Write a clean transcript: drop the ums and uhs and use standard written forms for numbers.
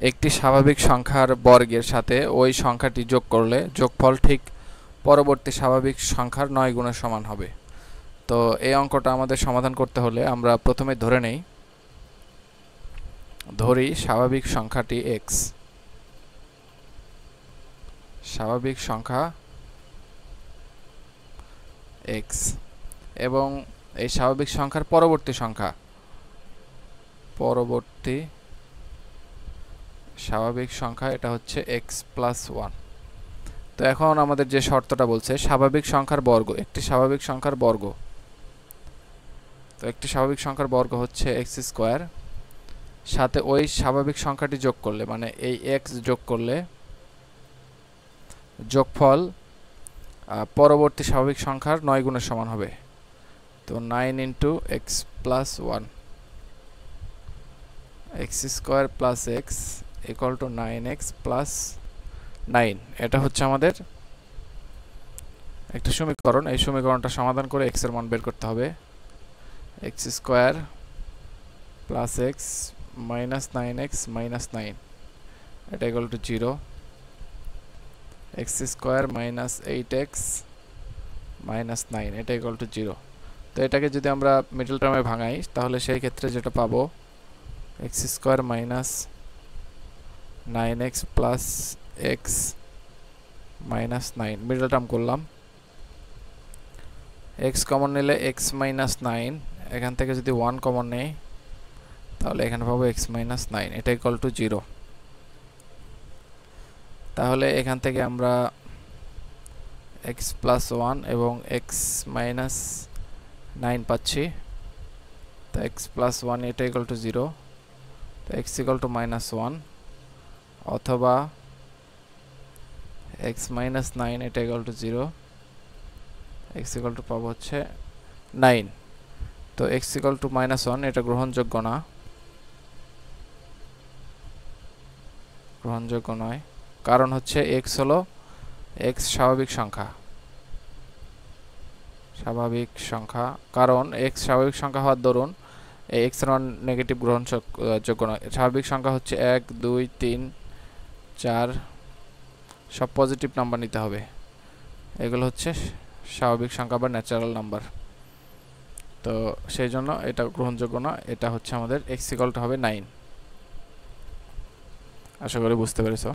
একটি স্বাভাবিক সংখ্যার বর্গের সাথে ওই সংখ্যাটি যোগ করলে যোগফল ঠিক পরবর্তী স্বাভাবিক সংখ্যার 9 গুণের সমান হবে। তো এই অঙ্কটা আমাদের সমাধান করতে হলে আমরা প্রথমে ধরি স্বাভাবিক সংখ্যাটি x, স্বাভাবিক সংখ্যা x, এবং এই স্বাভাবিক সংখ্যার পরবর্তী স্বাভাবিক সংখ্যা এটা হচ্ছে x প্লাস 1। তো এখন আমাদের যে শর্তটা বলছে স্বাভাবিক সংখ্যার বর্গ, একটি স্বাভাবিক সংখ্যার বর্গ, তো একটি স্বাভাবিক সংখ্যার বর্গ হচ্ছে x স্কয়ার, সাথে ওই স্বাভাবিক সংখ্যাটি যোগ করলে মানে এই x যোগ করলে যোগফল পরবর্তী স্বাভাবিক সংখ্যার 9 গুণের সমান হবে। তো 9 into x plus 1, x square plus x equal to 9x plus 9। এটা হচ্ছে আমাদের একটা সমীকরণ। এই সমীকরণটা সমাধান করে x এর মান বের করতে হবে। X square plus x minus 9x minus 9 এটা equal to 0। X square minus 8x minus 9 এটা ইকুয়াল টু 0। তো এটাকে যদি আমরা মিডল টার্মে ভাঙাই তাহলে সেই ক্ষেত্রে যেটা পাবো x square minus 9x plus x minus 9, middle term করলাম। এক্স কমন নিলে এক্স মাইনাস 9, এখান থেকে যদি 1 কমন নেই তাহলে এখানে পাবো এক্স মাইনাস 9 এটা ইকুয়াল টু 0। তাহলে এখান থেকে আমরা x প্লাস 1 এবং x মাইনাস 9 পাচ্ছি। তো x প্লাস 1 এটা ইকুয়াল টু 0, তো x ইকুয়াল টু মাইনাস 1, অথবা x মাইনাস 9 এটা equal to 0, x equal to পাবো হচ্ছে 9। তো x ইকুয়াল টু মাইনাস 1 এটা গ্রহণযোগ্য না, গ্রহণযোগ্য নয়, কারণ হচ্ছে x হলো x স্বাভাবিক সংখ্যা, কারণ x স্বাভাবিক সংখ্যা হওয়ার দরুন এই x এর মান নেগেটিভ গ্রহণযোগ্য নয়। স্বাভাবিক সংখ্যা হচ্ছে 1 2 3 4 সব পজিটিভ নাম্বার নিতে হবে, এগুলো হচ্ছে স্বাভাবিক সংখ্যা বা ন্যাচারাল নাম্বার। তো সেই জন্য এটা গ্রহণযোগ্য না, এটা হচ্ছে আমাদের x ইকুয়াল টু হবে 9। আশা করি বুঝতে পেরেছো।